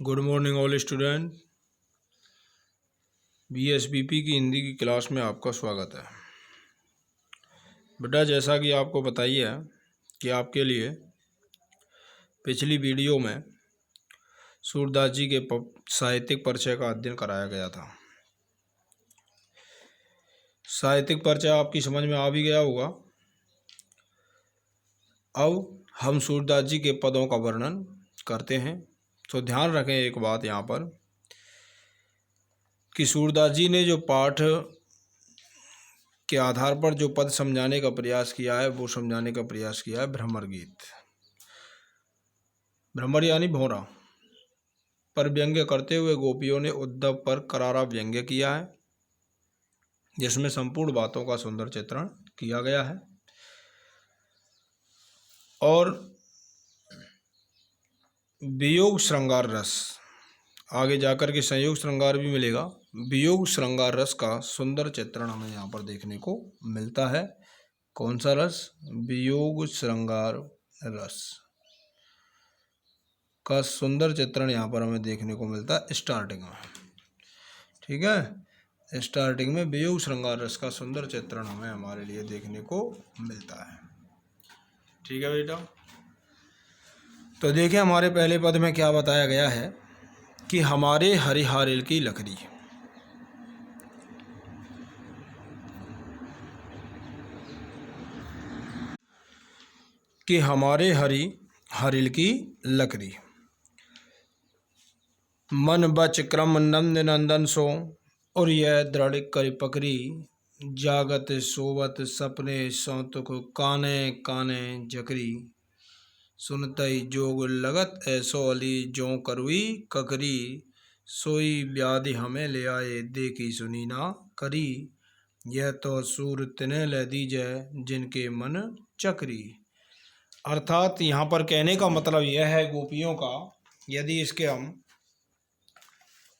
Good morning all student. BSBP की हिंदी की class में आपका स्वागत है। बेटा, जैसा कि आपको बताइए कि आपके लिए पिछली वीडियो में सूरदास जी के साहित्यिक परिचय का अध्ययन कराया गया था। साहित्यिक परिचय आपकी समझ में आ भी गया होगा। अब हम सूरदास जी के पदों का वर्णन करते हैं। तो ध्यान रखें एक बात यहाँ पर कि सूरदास जी ने जो पाठ के आधार पर जो पद समझाने का प्रयास किया है वो समझाने का प्रयास किया है भ्रमर गीत। भ्रमर यानी भौरा पर व्यंग्य करते हुए गोपियों ने उद्धव पर करारा व्यंग्य किया है, जिसमें संपूर्ण बातों का सुंदर चित्रण किया गया है। और वियोग श्रृंगार रस, आगे जाकर के संयोग श्रृंगार भी मिलेगा। वियोग श्रृंगार रस का सुंदर चित्रण हमें यहाँ पर देखने को मिलता है। कौन सा रस? वियोग श्रृंगार रस का सुंदर चित्रण यहाँ पर हमें देखने को मिलता है स्टार्टिंग में। ठीक है, स्टार्टिंग में वियोग श्रृंगार रस का सुंदर चित्रण हमें हमारे लिए देखने को मिलता है। ठीक है बेटा, तो देखिए हमारे पहले पद में क्या बताया गया है कि हमारे हरिहारिल की लकड़ी। कि हमारे हरिल की लकड़ी मन बच क्रम नंद नंदन सो और यह दृढ़ कर पकड़ी जागत सोवत सपने सौतुक काने काने जकरी सुनतई जोग लगत ऐसो अली जो करुई ककरी सोई व्याधि हमें ले आए देखी सुनी ना करी यह तो सूर तिन्हे ले दीजै जिनके मन चकरी। अर्थात यहाँ पर कहने का मतलब यह है गोपियों का, यदि इसके हम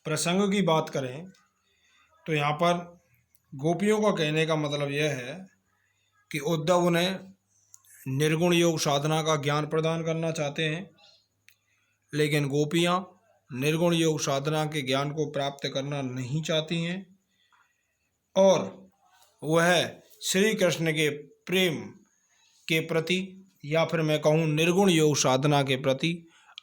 प्रसंग की बात करें तो यहाँ पर गोपियों का कहने का मतलब यह है कि उद्धव उन्हें निर्गुण योग साधना का ज्ञान प्रदान करना चाहते हैं, लेकिन गोपियाँ निर्गुण योग साधना के ज्ञान को प्राप्त करना नहीं चाहती हैं और वह श्री कृष्ण के प्रेम के प्रति या फिर मैं कहूँ निर्गुण योग साधना के प्रति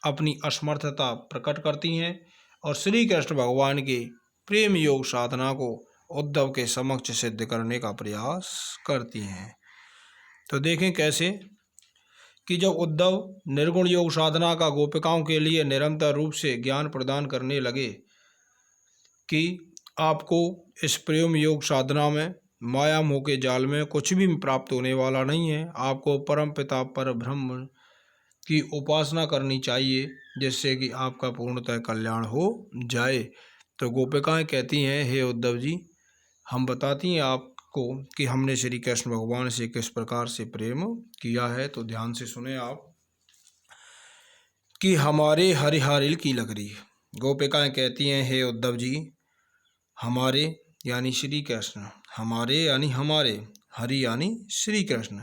अपनी असमर्थता प्रकट करती हैं और श्री कृष्ण भगवान के प्रेम योग साधना को उद्धव के समक्ष सिद्ध करने का प्रयास करती हैं। तो देखें कैसे कि जब उद्धव निर्गुण योग साधना का गोपिकाओं के लिए निरंतर रूप से ज्ञान प्रदान करने लगे कि आपको इस प्रेम योग साधना में माया मोह के जाल में कुछ भी प्राप्त होने वाला नहीं है, आपको परम पिता पर ब्रह्म की उपासना करनी चाहिए जिससे कि आपका पूर्णतः कल्याण हो जाए। तो गोपिकाएं कहती हैं, हे उद्धव जी, हम बताती हैं आपको कि हमने श्री कृष्ण भगवान से किस प्रकार से प्रेम किया है। तो ध्यान से सुने आप कि हमारे हरिहारिल की लकड़ी। गोपिकाएं कहती हैं, हे उद्धव जी, हमारे यानी श्री कृष्ण, हमारे यानी हमारे, हरि यानी श्री कृष्ण,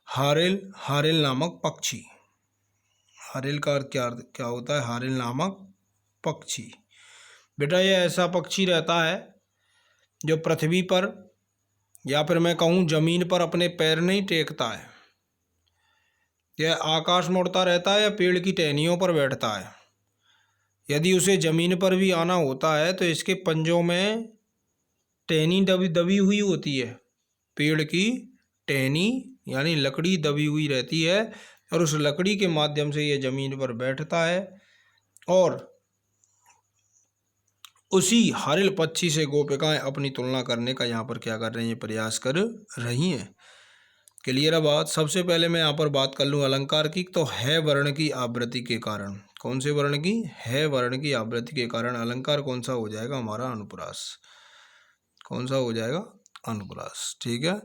हारिल हारिल नामक पक्षी। हारिल का अर्थ क्या होता है? हारिल नामक पक्षी। बेटा, यह ऐसा पक्षी रहता है जो पृथ्वी पर या फिर मैं कहूँ जमीन पर अपने पैर नहीं टेकता है। यह आकाश में उड़ता रहता है या पेड़ की टहनियों पर बैठता है। यदि उसे जमीन पर भी आना होता है तो इसके पंजों में टहनी दबी हुई होती है। पेड़ की टहनी यानी लकड़ी दबी हुई रहती है और उस लकड़ी के माध्यम से यह जमीन पर बैठता है और उसी हारिल पक्षी से गोपिकाएं अपनी तुलना करने का यहाँ पर क्या कर रही हैं? प्रयास कर रही हैं। क्लियर है बात? सबसे पहले मैं यहाँ पर बात कर लूँ अलंकार की। तो है वर्ण की आवृत्ति के कारण, कौन से वर्ण की? है वर्ण की आवृत्ति के कारण अलंकार कौन सा हो जाएगा? हमारा अनुप्रास। कौन सा हो जाएगा? अनुप्रास। ठीक है।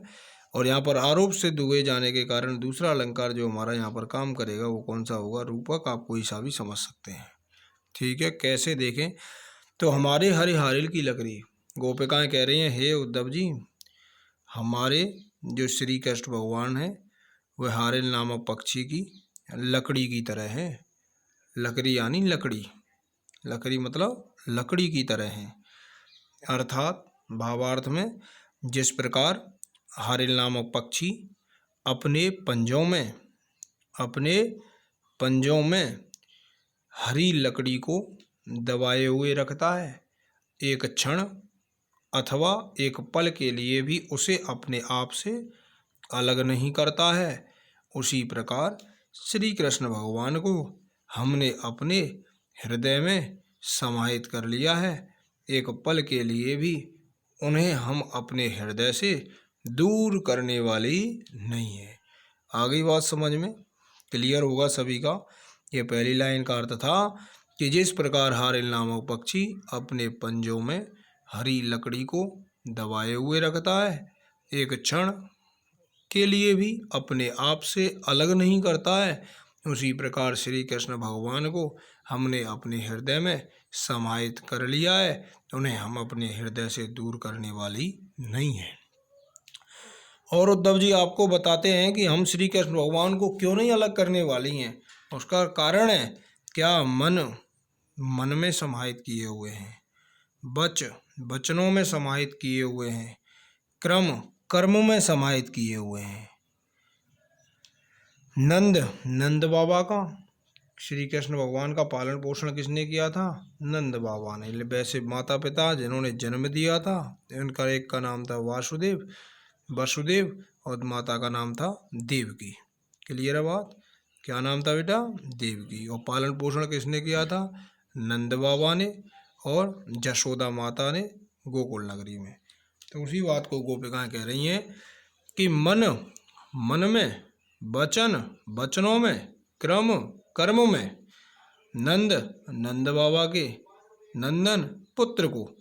और यहाँ पर आरोप सिद्ध हुए जाने के कारण दूसरा अलंकार जो हमारा यहाँ पर काम करेगा वो कौन सा होगा? रूपक। आप कोई सा भी समझ सकते हैं। ठीक है, कैसे देखें तो हमारे हरिहारिल की लकड़ी, गोपिकाएं कह रही हैं, हे उद्धव जी, हमारे जो श्री कृष्ण भगवान है वह हारिल नामक पक्षी की लकड़ी की तरह है। लकड़ी यानी लकड़ी, लकड़ी मतलब लकड़ी की तरह हैं। अर्थात भावार्थ में, जिस प्रकार हारिल नामक पक्षी अपने पंजों में हरी लकड़ी को दबाए हुए रखता है, एक क्षण अथवा एक पल के लिए भी उसे अपने आप से अलग नहीं करता है, उसी प्रकार श्री कृष्ण भगवान को हमने अपने हृदय में समाहित कर लिया है। एक पल के लिए भी उन्हें हम अपने हृदय से दूर करने वाली नहीं है। आ गई बात समझ में? क्लियर होगा सभी का। ये पहली लाइन का अर्थ था कि जिस प्रकार हारिल नामक पक्षी अपने पंजों में हरी लकड़ी को दबाए हुए रखता है, एक क्षण के लिए भी अपने आप से अलग नहीं करता है, उसी प्रकार श्री कृष्ण भगवान को हमने अपने हृदय में समाहित कर लिया है। उन्हें हम अपने हृदय से दूर करने वाली नहीं है। और उद्धव जी आपको बताते हैं कि हम श्री कृष्ण भगवान को क्यों नहीं अलग करने वाली हैं। उसका कारण है क्या, मन में समाहित किए हुए हैं, वचनों में समाहित किए हुए हैं, कर्म में समाहित किए हुए हैं। नंद बाबा का, श्री कृष्ण भगवान का पालन पोषण किसने किया था? नंद बाबा ने। वैसे माता पिता जिन्होंने जन्म दिया था, उनका एक का नाम था वसुदेव और माता का नाम था देवकी। क्लियर है बात? क्या नाम था बेटा? देवकी। और पालन पोषण किसने किया था? नंद बाबा ने और जशोदा माता ने गोकुल नगरी में। तो उसी बात को गोपिकाएं कह रही हैं कि मन में, वचनों में, कर्म में नंद बाबा के नंदन पुत्र को,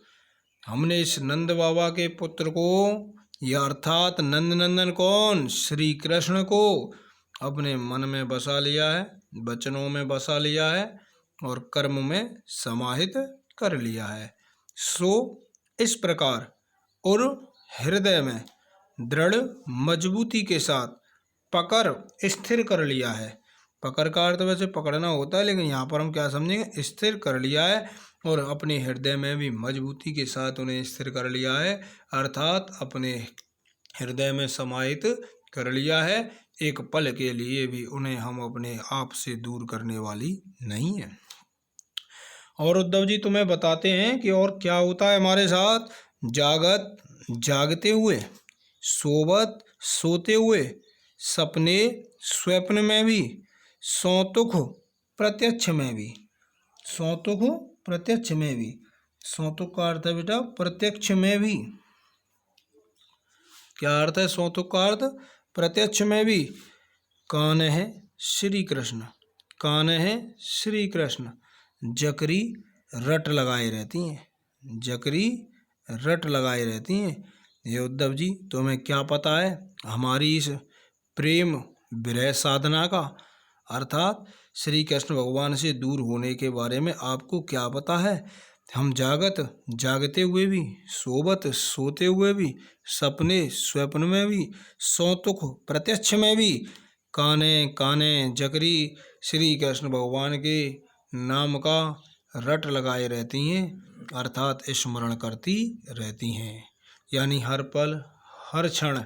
हमने इस नंद बाबा के पुत्र को, यह अर्थात नंदन कौन? श्री कृष्ण को अपने मन में बसा लिया है, वचनों में बसा लिया है और कर्म में समाहित कर लिया है। सो इस प्रकार और हृदय में दृढ़ मजबूती के साथ पकड़ स्थिर कर लिया है। पकड़ का अर्थ वैसे पकड़ना होता है, लेकिन यहाँ पर हम क्या समझेंगे? स्थिर कर लिया है। और अपने हृदय में भी मजबूती के साथ उन्हें स्थिर कर लिया है, अर्थात अपने हृदय में समाहित कर लिया है। एक पल के लिए भी उन्हें हम अपने आप से दूर करने वाली नहीं है। और उद्धव जी तुम्हें बताते हैं कि और क्या होता है हमारे साथ? जागते हुए, सोते हुए, सपने स्वप्न में भी, सौतुख प्रत्यक्ष में भी। सौतुख प्रत्यक्ष में भी, सौतुख का अर्थ है बेटा प्रत्यक्ष में भी। क्या अर्थ है सौतुख का अर्थ? प्रत्यक्ष में भी। कान है श्री कृष्ण, जकरी रट लगाए रहती हैं। ये उद्धव जी तुम्हें क्या पता है हमारी इस प्रेम विरह साधना का, अर्थात श्री कृष्ण भगवान से दूर होने के बारे में आपको क्या पता है? हम जागते हुए भी, सोते हुए भी, सपने स्वप्न में भी, सौतुख प्रत्यक्ष में भी काने जकरी श्री कृष्ण भगवान के नाम का रट लगाए रहती हैं, अर्थात स्मरण करती रहती हैं। यानी हर पल हर क्षण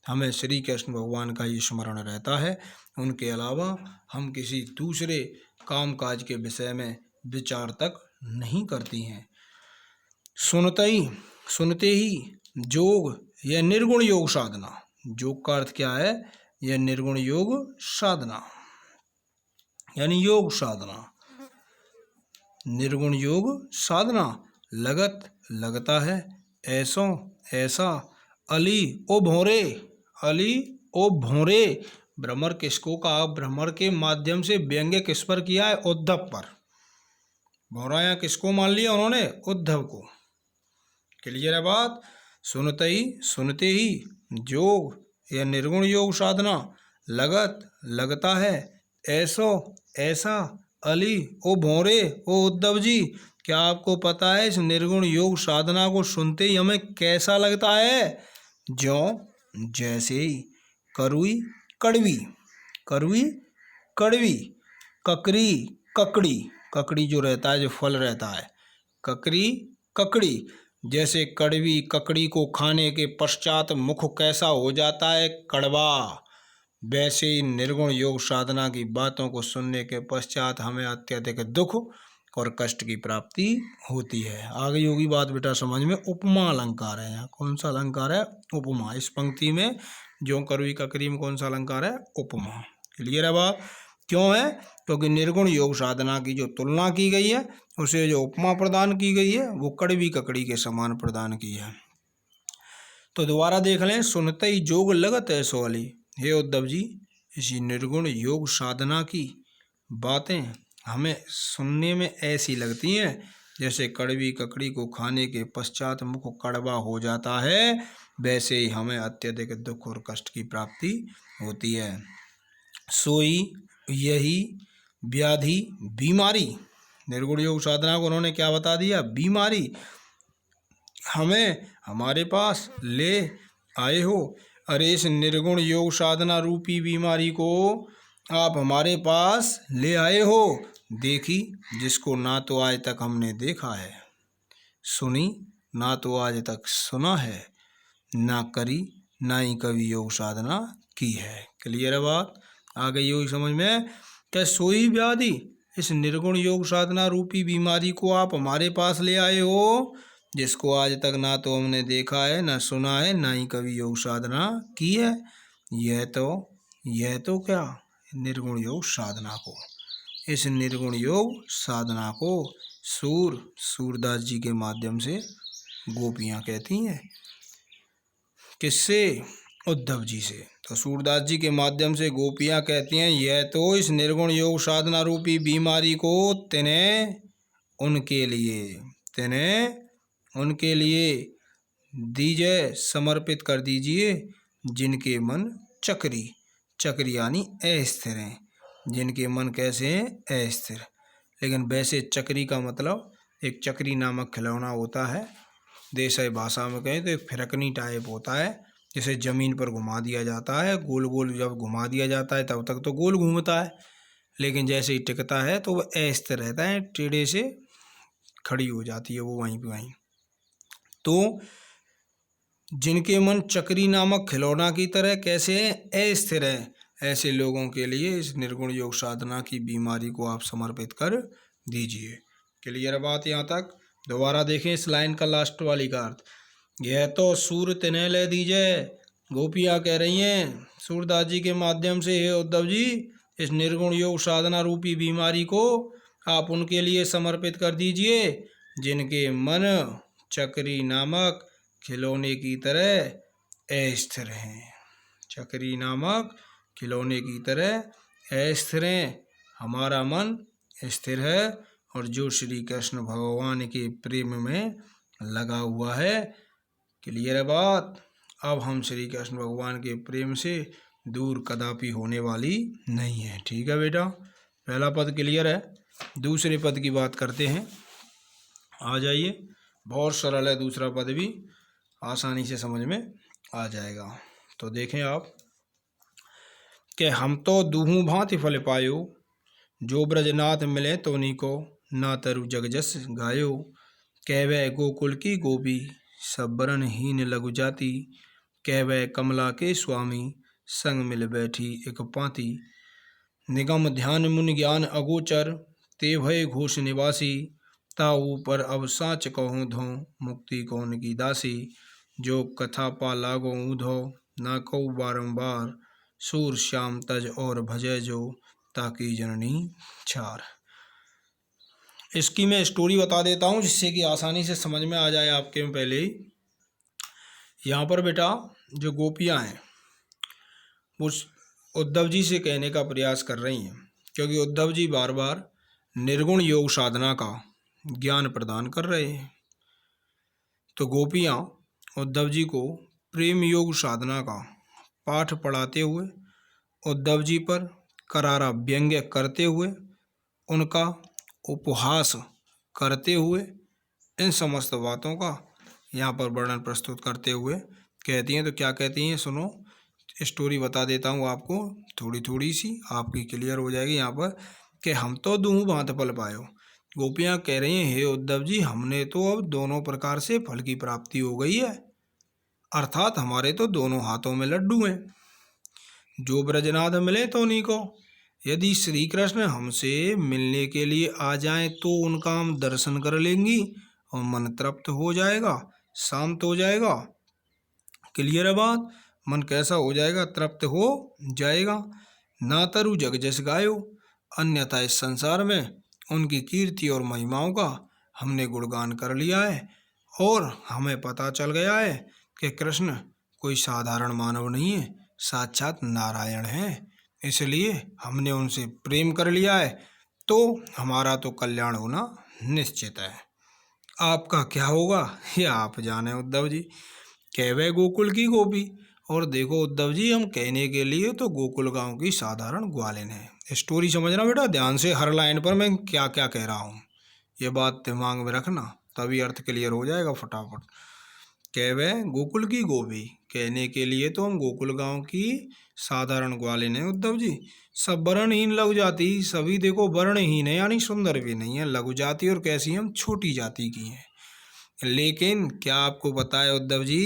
हमें श्री कृष्ण भगवान का ही स्मरण रहता है। उनके अलावा हम किसी दूसरे कामकाज के विषय में विचार तक नहीं करती हैं। सुनते ही योग या निर्गुण योग साधना। योग का अर्थ क्या है? यह निर्गुण योग साधना, यानी योग साधना, निर्गुण योग साधना। लगता है ऐसा अली ओ भोरे। भ्रमर किसको कहा? भ्रमर के माध्यम से व्यंग्य किस पर किया है? उद्धव पर। भौराया किसको मान लिया उन्होंने? उद्धव को। क्लियर है बात? सुनते ही योग या निर्गुण योग साधना। लगता है ऐसा अली ओ भौरे ओ उद्धव जी, क्या आपको पता है इस निर्गुण योग साधना को सुनते ही हमें कैसा लगता है? जैसे करुई कड़वी, ककड़ी ककड़ी जो रहता है, जो फल रहता है, ककड़ी ककड़ी, जैसे कड़वी ककड़ी को खाने के पश्चात मुख कैसा हो जाता है, कड़वा, वैसे ही निर्गुण योग साधना की बातों को सुनने के पश्चात हमें अत्यधिक दुख और कष्ट की प्राप्ति होती है। आगे होगी बात बेटा समझ में। उपमा अलंकार है, यहाँ कौन सा अलंकार है, उपमा। इस पंक्ति में जो कड़वी ककड़ी में कौन सा अलंकार है, उपमा। क्लियर है बात। क्यों है, क्योंकि निर्गुण योग साधना की जो तुलना की गई है, उसे जो उपमा प्रदान की गई है, वो कड़वी ककड़ी के समान प्रदान की है। तो दोबारा देख लें। सुनते ही जोग लगत है सोहली, हे उद्धव जी, इसी निर्गुण योग साधना की बातें हमें सुनने में ऐसी लगती हैं जैसे कड़वी ककड़ी को खाने के पश्चात मुख कड़वा हो जाता है, वैसे ही हमें अत्यधिक दुख और कष्ट की प्राप्ति होती है। सोई यही व्याधि बीमारी, निर्गुण योग साधना को उन्होंने क्या बता दिया, बीमारी हमें हमारे पास ले आए हो। अरे इस निर्गुण योग साधना रूपी बीमारी को आप हमारे पास ले आए हो, देखी जिसको ना तो आज तक हमने देखा है, सुनी ना तो आज तक सुना है, ना करी ना ही कभी योग साधना की है। क्लियर है बात। आ गई होगी समझ में। क्या सोई व्याधि, इस निर्गुण योग साधना रूपी बीमारी को आप हमारे पास ले आए हो, जिसको आज तक ना तो हमने देखा है, ना सुना है, ना ही कभी योग साधना की है। यह तो क्या, निर्गुण योग साधना को, इस निर्गुण योग साधना को सूरदास जी के माध्यम से गोपियाँ कहती हैं। किससे, उद्धव जी से। तो सूरदास जी के माध्यम से गोपियाँ कहती हैं, यह तो इस निर्गुण योग साधना रूपी बीमारी को तिन्हें उनके लिए दीजिए, समर्पित कर दीजिए, जिनके मन चक्री यानी अस्थिर हैं, जिनके मन कैसे हैं, अस्थिर। लेकिन वैसे चक्री का मतलब एक चक्री नामक खिलौना होता है, देसी भाषा में कहें तो एक फिरकनी टाइप होता है, जिसे ज़मीन पर घुमा दिया जाता है, गोल गोल जब घुमा दिया जाता है तब तक तो गोल घूमता है, लेकिन जैसे ही टिकता है तो वह अस्थिर रहता है, टेढ़े से खड़ी हो जाती है वो वहीं पे वहीं। तो जिनके मन चक्री नामक खिलौना की तरह कैसे अस्थिर है, ऐसे लोगों के लिए इस निर्गुण योग साधना की बीमारी को आप समर्पित कर दीजिए। क्लियर बात यहाँ तक। दोबारा देखें इस लाइन का लास्ट वाली का अर्थ, यह तो सूर तिन्हें ले दीजिए, गोपियाँ कह रही हैं सूरदास जी के माध्यम से, हे उद्धव जी, इस निर्गुण योग साधना रूपी बीमारी को आप उनके लिए समर्पित कर दीजिए, जिनके मन चक्री नामक खिलौने की तरह अस्थिर हैं, चक्री नामक खिलौने की तरह अस्थिर हैं। हमारा मन स्थिर है और जो श्री कृष्ण भगवान के प्रेम में लगा हुआ है। क्लियर है बात। अब हम श्री कृष्ण भगवान के प्रेम से दूर कदापि होने वाली नहीं है। ठीक है बेटा, पहला पद क्लियर है। दूसरे पद की बात करते हैं, आ जाइए। बहुत सरल है, दूसरा पद भी आसानी से समझ में आ जाएगा। तो देखें आप कि हम तो दूहू भांति फल पायो, जो ब्रजनाथ मिले तो को, ना तरु जगजस गायो, कहवे गोकुल की गोपी, सब बरन हीन लघु जाति, कहवे कमला के स्वामी, संग मिल बैठी एक पाती, निगम ध्यान मुनि ज्ञान अगोचर, ते भय घोष निवासी, ताऊ पर अब साच कहूँ धो, मुक्ति कौन की दासी, जो कथा पा लागो ऊधो, ना कहू बारंबार, सूर श्याम तज और भजय जो, ताकि जननी चार। इसकी मैं स्टोरी बता देता हूँ जिससे कि आसानी से समझ में आ जाए आपके में। पहले ही यहाँ पर बेटा जो गोपियाँ हैं उस उद्धव जी से कहने का प्रयास कर रही हैं, क्योंकि उद्धव जी बार बार निर्गुण योग साधना का ज्ञान प्रदान कर रहे हैं। तो गोपियाँ उद्धव जी को प्रेम योग साधना का पाठ पढ़ाते हुए, उद्धव जी पर करारा व्यंग्य करते हुए, उनका उपहास करते हुए, इन समस्त बातों का यहाँ पर वर्णन प्रस्तुत करते हुए कहती हैं। तो क्या कहती हैं सुनो, स्टोरी बता देता हूँ आपको, थोड़ी थोड़ी सी आपकी क्लियर हो जाएगी यहाँ पर। कि हम तो दूहू भांत फल पायो, गोपियाँ कह रही हैं, हे उद्धव जी, हमने तो अब दोनों प्रकार से फल की प्राप्ति हो गई है, अर्थात हमारे तो दोनों हाथों में लड्डू हैं। जो ब्रजनाथ मिले तो उन्हीं को। यदि श्री कृष्ण हमसे मिलने के लिए आ जाएं तो उनका हम दर्शन कर लेंगी और मन तृप्त हो जाएगा, शांत हो जाएगा। क्लियर है बात? मन कैसा हो जाएगा? तृप्त हो जाएगा। ना तरु जग जस गायो, अन्यथा इस संसार में उनकी कीर्ति और महिमाओं का हमने गुणगान कर लिया है और हमें पता चल गया है कि कृष्ण कोई साधारण मानव नहीं है, साक्षात नारायण हैं। इसलिए हमने उनसे प्रेम कर लिया है, तो हमारा तो कल्याण होना निश्चित है। आपका क्या होगा ये आप जाने उद्धव जी। कहवे गोकुल की गोपी। और देखो उद्धव जी, हम कहने के लिए तो गोकुल गांव की साधारण ग्वालिन है। स्टोरी समझना बेटा ध्यान से, हर लाइन पर मैं क्या क्या कह रहा हूँ ये बात दिमाग में रखना, तभी अर्थ क्लियर हो जाएगा फटाफट। कहवे गोकुल की गोपी, कहने के लिए तो हम गोकुल गांव की साधारण ग्वालिन है उद्धव जी। सब वर्णहीन लघु जाति, सभी देखो वर्णहीन है यानी सुंदर भी नहीं है, लघु जाति और कैसी हम छोटी जाति की हैं। लेकिन क्या आपको पता है उद्धव जी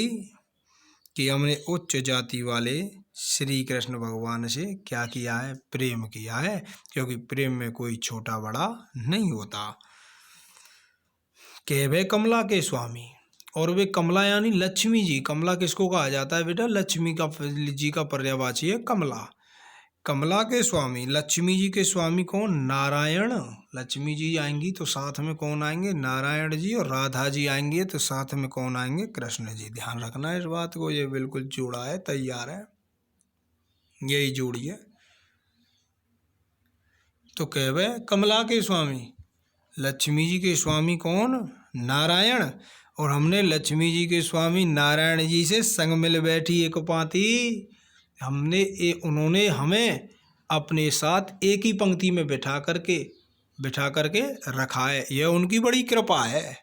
कि हमने उच्च जाति वाले श्री कृष्ण भगवान से क्या किया है? प्रेम किया है, क्योंकि प्रेम में कोई छोटा बड़ा नहीं होता। के वे कमला के स्वामी, और वे कमला यानी लक्ष्मी जी। कमला किसको कहा जाता है बेटा? लक्ष्मी का जी का पर्यायवाची है कमला। कमला के स्वामी, लक्ष्मी जी के स्वामी कौन? नारायण। लक्ष्मी जी आएंगी तो साथ में कौन आएंगे? नारायण जी। और राधा जी आएंगे तो साथ में कौन आएंगे? कृष्ण जी। ध्यान रखना इस बात को, ये बिल्कुल जोड़ा है, तैयार है, यही जोड़ी है। तो कहवे कमला के स्वामी, लक्ष्मी जी के स्वामी कौन? नारायण। और हमने लक्ष्मी जी के स्वामी नारायण जी से संग मिल बैठी एक पाती। उन्होंने हमें अपने साथ एक ही पंक्ति में बिठा करके रखा है। यह उनकी बड़ी कृपा है।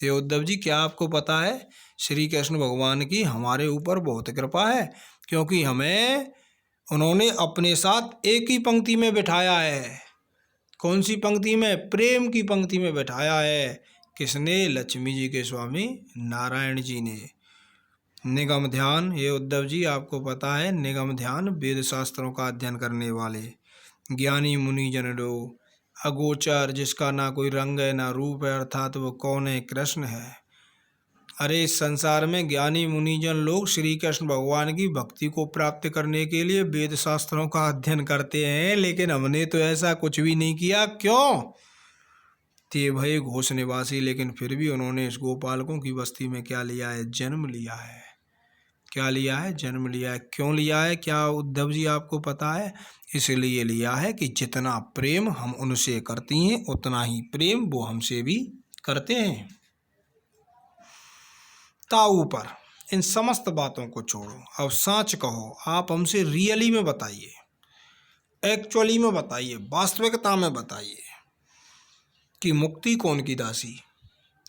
ये उद्धव जी, क्या आपको पता है श्री कृष्ण भगवान की हमारे ऊपर बहुत कृपा है, क्योंकि हमें उन्होंने अपने साथ एक ही पंक्ति में बिठाया है। कौन सी पंक्ति में? प्रेम की पंक्ति में बिठाया है। किसने? लक्ष्मी जी के स्वामी नारायण जी ने। निगम ध्यान, ये उद्धव जी आपको पता है, निगम ध्यान वेद शास्त्रों का अध्ययन करने वाले ज्ञानी मुनिजन लोग, अगोचर जिसका ना कोई रंग है ना रूप है, अर्थात वो कौन है? कृष्ण है। अरे इस संसार में ज्ञानी मुनिजन लोग श्री कृष्ण भगवान की भक्ति को प्राप्त करने के लिए वेद शास्त्रों का अध्ययन करते हैं, लेकिन हमने तो ऐसा कुछ भी नहीं किया। क्यों? ते भय घोष निवासी, लेकिन फिर भी उन्होंने इस गोपालकों की बस्ती में क्या लिया है? जन्म लिया है। क्या लिया है? जन्म लिया है। क्यों लिया है? क्या उद्धव जी आपको पता है? इसलिए लिया है कि जितना प्रेम हम उनसे करती हैं उतना ही प्रेम वो हमसे भी करते हैं। ताऊ पर इन समस्त बातों को छोड़ो, अब सच कहो, आप हमसे रियली में बताइए, एक्चुअली में बताइए, वास्तविकता में बताइए कि मुक्ति कौन की दासी?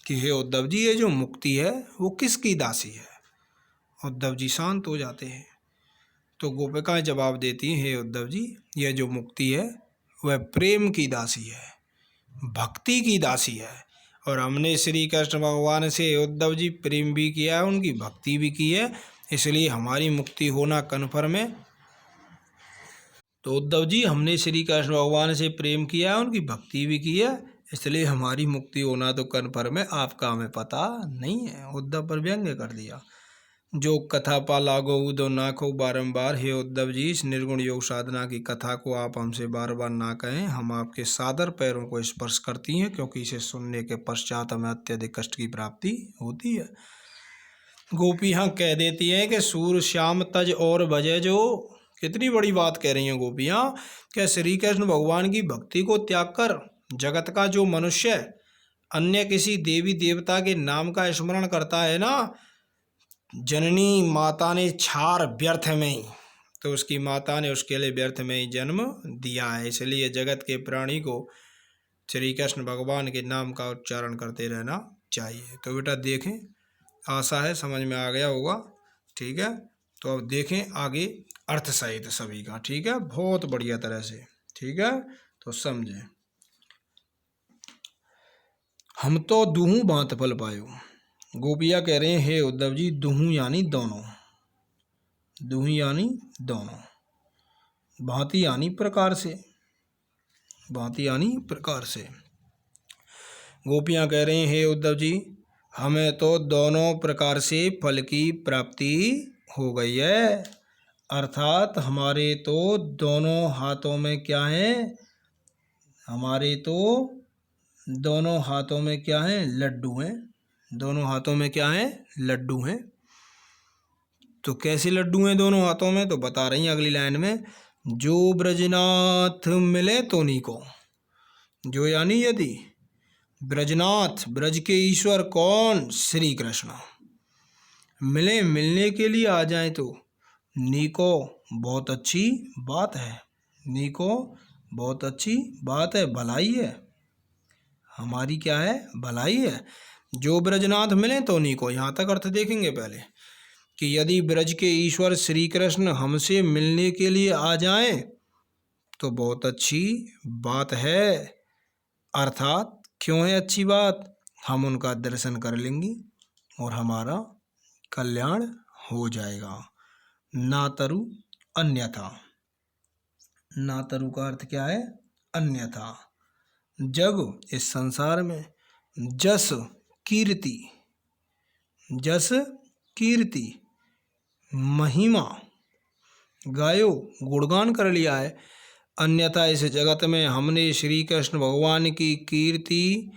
कि हे उद्धव जी, ये जो मुक्ति है वो किसकी दासी है? उद्धव जी शांत हो जाते हैं। तो गोपिकाएं जवाब देती हैं, हे उद्धव जी, यह जो मुक्ति है वह प्रेम की दासी है, भक्ति की दासी है। और हमने श्री कृष्ण भगवान से उद्धव जी प्रेम भी किया है, उनकी भक्ति भी की है, इसलिए हमारी मुक्ति होना कन्फर्म है। तो उद्धव जी, हमने श्री कृष्ण भगवान से प्रेम किया है, उनकी भक्ति भी की है, इसलिए हमारी मुक्ति होना तो कन्फर्म है, आपका हमें पता नहीं है। उद्धव पर व्यंग्य कर दिया। जो कथा पा लागो उदो नाखो बारंबार, हे उद्धव जी, इस निर्गुण योग साधना की कथा को आप हमसे बार बार ना कहें, हम आपके सादर पैरों को स्पर्श करती हैं, क्योंकि इसे सुनने के पश्चात हमें अत्यधिक कष्ट की प्राप्ति होती है। गोपी हाँ कह देती हैं कि सूर श्याम तज और भजे जो। कितनी बड़ी बात कह रही हैं गोपियाँ, क्या श्री कृष्ण भगवान की भक्ति को त्याग कर जगत का जो मनुष्य अन्य किसी देवी देवता के नाम का स्मरण करता है ना, जननी माता ने छार व्यर्थ में ही, तो उसकी माता ने उसके लिए व्यर्थ में ही जन्म दिया है। इसलिए जगत के प्राणी को श्री कृष्ण भगवान के नाम का उच्चारण करते रहना चाहिए। तो बेटा देखें, आशा है समझ में आ गया होगा, ठीक है। तो अब देखें आगे अर्थ सहित सभी का, ठीक है, बहुत बढ़िया तरह से, ठीक है। तो समझें। हम तो दुहू भांत फल पायो। गोपियाँ कह रहे हैं हे उद्धव जी, दुहू यानी दोनों, दुहू यानी दोनों, भांति यानी प्रकार से, भांति यानी प्रकार से। गोपियाँ कह रही हैं हे उद्धव जी, हमें तो दोनों प्रकार से फल की प्राप्ति हो गई है, अर्थात हमारे तो दोनों हाथों में क्या है, हमारे तो दोनों हाथों में क्या है, लड्डू हैं, दोनों हाथों में क्या है, लड्डू हैं। तो कैसे लड्डू हैं दोनों हाथों में, तो बता रही हैं अगली लाइन में, जो ब्रजनाथ मिले तो नीको, जो यानी यदि ब्रजनाथ, ब्रज के ईश्वर कौन, श्री कृष्ण मिले, मिलने के लिए आ जाए तो नीको बहुत अच्छी बात है, नीको बहुत अच्छी बात है, भलाई है, हमारी क्या है, भलाई है। जो ब्रजनाथ मिले तो नीको, यहाँ तक अर्थ देखेंगे पहले कि यदि ब्रज के ईश्वर श्री कृष्ण हमसे मिलने के लिए आ जाएं तो बहुत अच्छी बात है, अर्थात क्यों है अच्छी बात, हम उनका दर्शन कर लेंगे और हमारा कल्याण हो जाएगा। ना तरु अन्यथा, ना तरु का अर्थ क्या है, अन्यथा। जग, इस संसार में जस कीर्ति, जस कीर्ति महिमा गायो, गुणगान कर लिया है, अन्यथा इस जगत में हमने श्री कृष्ण भगवान की कीर्ति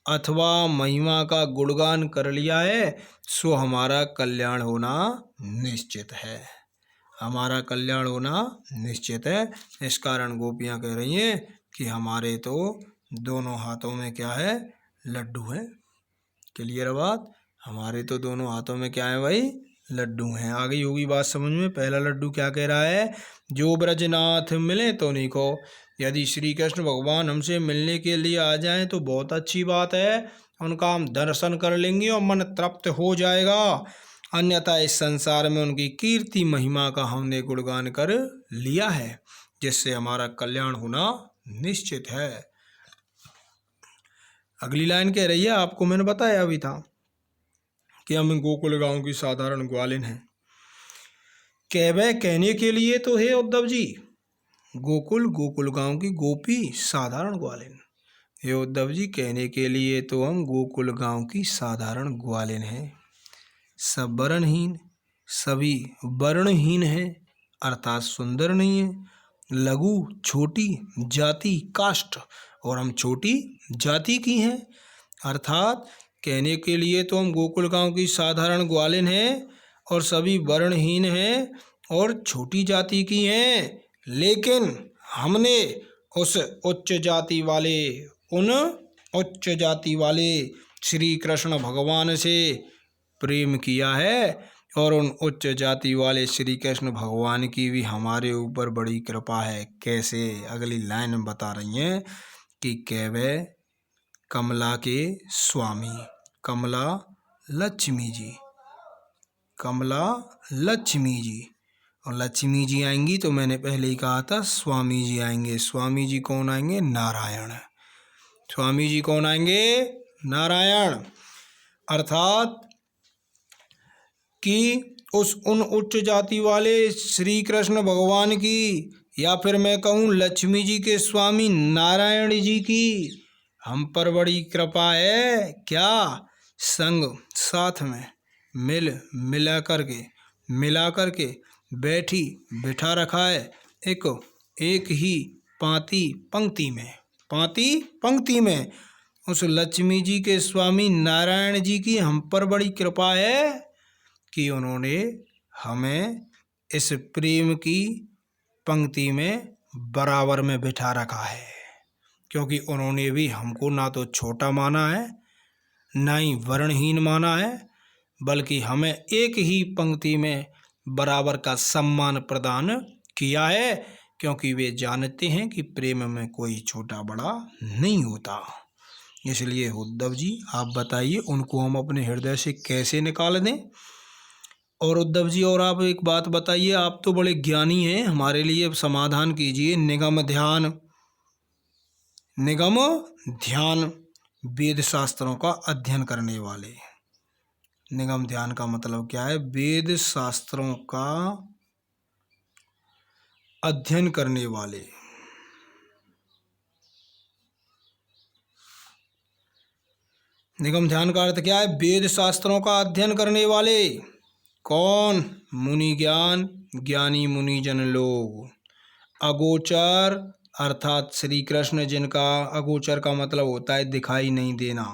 अथवा महिमा का गुणगान कर लिया है, सो हमारा कल्याण होना निश्चित है, हमारा कल्याण होना निश्चित है। इस कारण गोपियाँ कह रही हैं कि हमारे तो दोनों हाथों में क्या है, लड्डू है। क्लियर बात, हमारे तो दोनों हाथों में क्या है भाई, लड्डू हैं। आगे होगी बात समझ में। पहला लड्डू क्या कह रहा है, जो ब्रजनाथ मिले तो नीको, यदि श्री कृष्ण भगवान हमसे मिलने के लिए आ जाएं तो बहुत अच्छी बात है, उनका हम दर्शन कर लेंगे और मन तृप्त हो जाएगा, अन्यथा इस संसार में उनकी कीर्ति महिमा का हमने गुणगान कर लिया है, जिससे हमारा कल्याण होना निश्चित है। अगली लाइन कह रही है, आपको मैंने बताया अभी था कि हम गोकुल गांव की साधारण ग्वालिन हैं। कहवे कहने के लिए तो है उद्धव जी, गोकुल गांव की गोपी साधारण ग्वालिन, हे उद्धव जी कहने के लिए तो हम गोकुल गांव की साधारण ग्वालिन हैं, सब वर्णहीन, सभी वर्णहीन हैं, अर्थात सुंदर नहीं है, लघु छोटी जाति काष्ठ, और हम छोटी जाति की हैं, अर्थात कहने के लिए तो हम गोकुल गांव की साधारण ग्वालिन हैं और सभी वर्णहीन हैं और छोटी जाति की हैं, लेकिन हमने उस उच्च जाति वाले, उन उच्च जाति वाले श्री कृष्ण भगवान से प्रेम किया है, और उन उच्च जाति वाले श्री कृष्ण भगवान की भी हमारे ऊपर बड़ी कृपा है। कैसे, अगली लाइन में बता रही हैं कि कहवे कमला के स्वामी, कमला लक्ष्मी जी, कमला लक्ष्मी जी, और लक्ष्मी जी आएंगी तो मैंने पहले ही कहा था स्वामी जी आएंगे। स्वामी जी कौन आएंगे, नारायण। स्वामी जी कौन आएंगे, नारायण, अर्थात कि उन उच्च जाति वाले श्री कृष्ण भगवान की, या फिर मैं कहूँ लक्ष्मी जी के स्वामी नारायण जी की हम पर बड़ी कृपा है। क्या, संग साथ में मिला करके बिठा रखा है, एक ही पंक्ति में उस लक्ष्मी जी के स्वामी नारायण जी की हम पर बड़ी कृपा है कि उन्होंने हमें इस प्रेम की पंक्ति में बराबर में बिठा रखा है, क्योंकि उन्होंने भी हमको ना तो छोटा माना है ना ही वर्णहीन माना है, बल्कि हमें एक ही पंक्ति में बराबर का सम्मान प्रदान किया है, क्योंकि वे जानते हैं कि प्रेम में कोई छोटा बड़ा नहीं होता। इसलिए उद्धव जी आप बताइए उनको हम अपने हृदय से कैसे निकाल दें। और उद्धव जी और आप एक बात बताइए, आप तो बड़े ज्ञानी हैं, हमारे लिए समाधान कीजिए। निगम ध्यान वेद शास्त्रों का अध्ययन करने वाले। निगम ध्यान का मतलब क्या है? वेद शास्त्रों का अध्ययन करने वाले। निगम ध्यान का अर्थ क्या है? वेद शास्त्रों का अध्ययन करने वाले। कौन? मुनि ज्ञान, ज्ञानी मुनिजन लोग। अगोचर अर्थात श्री कृष्ण, जिनका अगोचर का मतलब होता है दिखाई नहीं देना,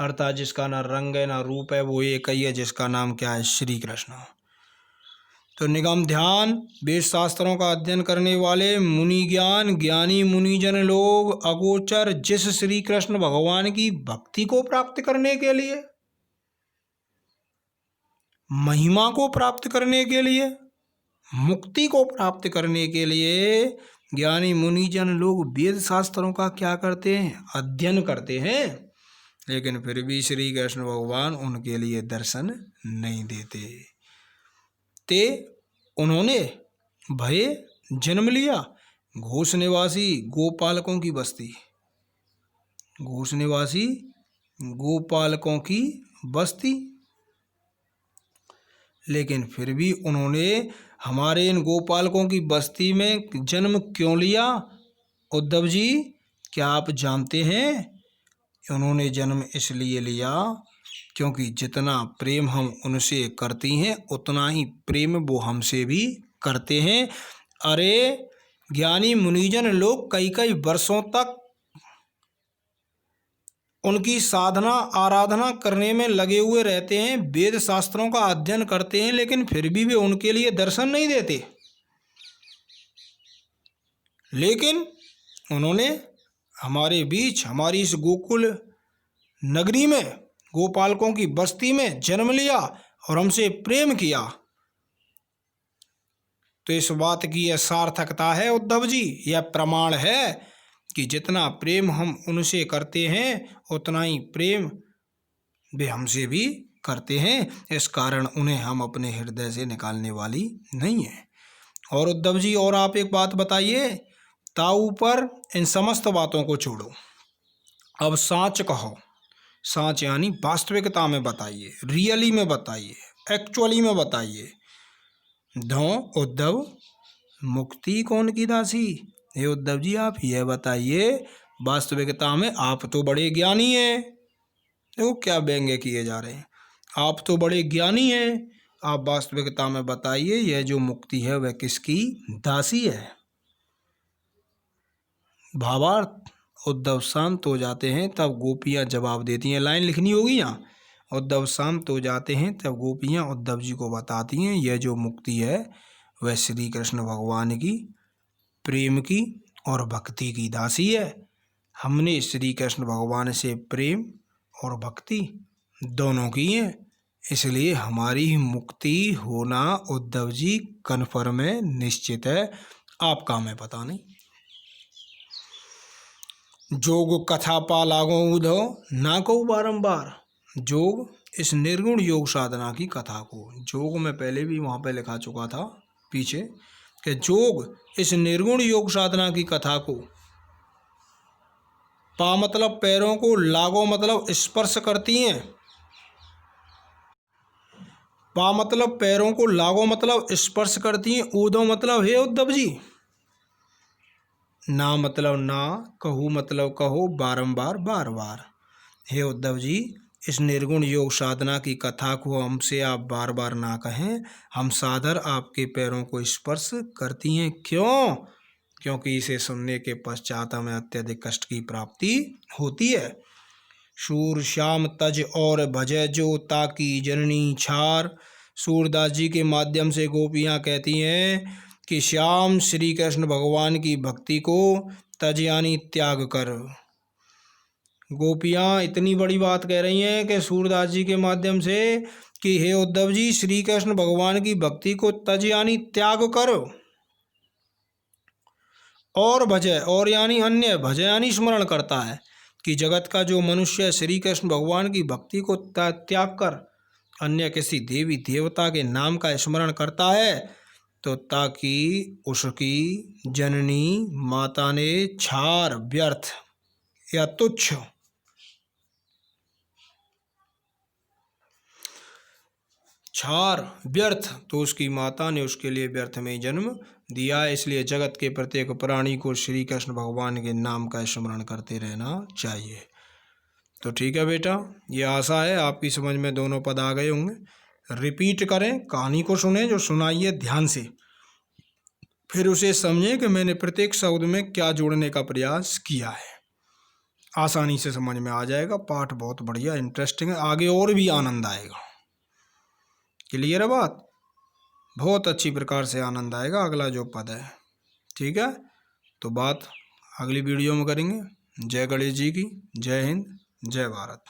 अर्थात जिसका ना रंग है ना रूप है, वो एक ही है जिसका नाम क्या है? श्री कृष्ण। तो निगम ध्यान वेद शास्त्रों का अध्ययन करने वाले, मुनि ज्ञान, ज्ञानी मुनिजन लोग, अगोचर जिस श्री कृष्ण भगवान की भक्ति को प्राप्त करने के लिए, महिमा को प्राप्त करने के लिए, मुक्ति को प्राप्त करने के लिए ज्ञानी मुनिजन लोग वेद शास्त्रों का क्या करते हैं? अध्ययन करते हैं। लेकिन फिर भी श्री कृष्ण भगवान उनके लिए दर्शन नहीं देते। ते उन्होंने भय जन्म लिया घोष निवासी गोपालकों की बस्ती। घोष निवासी गोपालकों की बस्ती। लेकिन फिर भी उन्होंने हमारे इन गोपालकों की बस्ती में जन्म क्यों लिया? उद्धव जी, क्या आप जानते हैं? उन्होंने जन्म इसलिए लिया क्योंकि जितना प्रेम हम उनसे करती हैं उतना ही प्रेम वो हमसे भी करते हैं। अरे ज्ञानी मुनिजन लोग कई कई वर्षों तक उनकी साधना आराधना करने में लगे हुए रहते हैं, वेद शास्त्रों का अध्ययन करते हैं, लेकिन फिर भी वे उनके लिए दर्शन नहीं देते। लेकिन उन्होंने हमारे बीच, हमारी इस गोकुल नगरी में, गोपालकों की बस्ती में जन्म लिया और हमसे प्रेम किया। तो इस बात की यह सार्थकता है उद्धव जी, यह प्रमाण है कि जितना प्रेम हम उनसे करते हैं उतना ही प्रेम वे हमसे भी करते हैं। इस कारण उन्हें हम अपने हृदय से निकालने वाली नहीं है। और उद्धव जी, और आप एक बात बताइए, ताऊ पर इन समस्त बातों को छोड़ो, अब साच कहो। साच यानी वास्तविकता में बताइए, रियली में बताइए, एक्चुअली में बताइए। धो उद्धव, मुक्ति कौन की दासी? हे उद्धव जी, आप यह बताइए, वास्तविकता में आप तो बड़े ज्ञानी हैं। देखो क्या व्यंग्य किए जा रहे हैं। आप तो बड़े ज्ञानी हैं, आप वास्तविकता में बताइए, यह जो मुक्ति है वह किसकी दासी है? भावार्थ, उद्धव शांत हो जाते हैं तब गोपियाँ जवाब देती हैं। लाइन लिखनी होगी यहाँ। उद्धव शांत हो जाते हैं तब गोपियाँ उद्धव जी को बताती हैं, यह जो मुक्ति है वह श्री कृष्ण भगवान की प्रेम की और भक्ति की दासी है। हमने श्री कृष्ण भगवान से प्रेम और भक्ति दोनों की है, इसलिए हमारी मुक्ति होना उद्धव जी कन्फर्म है, निश्चित है। आपका हमें पता नहीं। जोग कथा पा लागो उधो ना को बारंबार। जोग इस निर्गुण योग साधना की कथा को, जोग में पहले भी वहाँ पे लिखा चुका था पीछे कि जोग इस निर्गुण योग साधना की कथा को, पा मतलब पैरों को, लागो मतलब स्पर्श करती हैं। पा मतलब पैरों को, लागो मतलब स्पर्श करती हैं, ऊधो मतलब हे उद्धव जी, ना मतलब ना, कहू मतलब कहो, बारंबार बार बार। हे उद्धव जी, इस निर्गुण योग साधना की कथा को हमसे आप बार बार ना कहें, हम सादर आपके पैरों को स्पर्श करती हैं। क्यों? क्योंकि इसे सुनने के पश्चात हमें अत्यधिक कष्ट की प्राप्ति होती है। सूर श्याम तज और भजय जो ताकी जननी छार। सूरदास जी के माध्यम से गोपियाँ कहती हैं कि श्याम श्री कृष्ण भगवान की भक्ति को तज यानी त्याग कर। गोपियाँ इतनी बड़ी बात कह रही हैं कि सूरदास जी के माध्यम से कि हे उद्धव जी, श्री कृष्ण भगवान की भक्ति को तज यानी त्याग करो, और भजय, और यानी अन्य, भजय यानी स्मरण करता है कि जगत का जो मनुष्य श्री कृष्ण भगवान की भक्ति को त्याग कर अन्य किसी देवी देवता के नाम का स्मरण करता है, तो ताकि उसकी जननी माता ने छार व्यर्थ या तुच्छ छार व्यर्थ, तो उसकी माता ने उसके लिए व्यर्थ में ही जन्म दिया है। इसलिए जगत के प्रत्येक प्राणी को श्री कृष्ण भगवान के नाम का स्मरण करते रहना चाहिए। तो ठीक है बेटा, ये आशा है आपकी समझ में दोनों पद आ गए होंगे। रिपीट करें, कहानी को सुने, जो सुनाइए ध्यान से, फिर उसे समझें कि मैंने प्रत्येक शब्द में क्या जोड़ने का प्रयास किया है। आसानी से समझ में आ जाएगा। पाठ बहुत बढ़िया इंटरेस्टिंग है, आगे और भी आनंद आएगा। क्लियर है बात? बहुत अच्छी प्रकार से आनंद आएगा अगला जो पद है। ठीक है, तो बात अगली वीडियो में करेंगे। जय गणेश जी की, जय हिंद, जय भारत।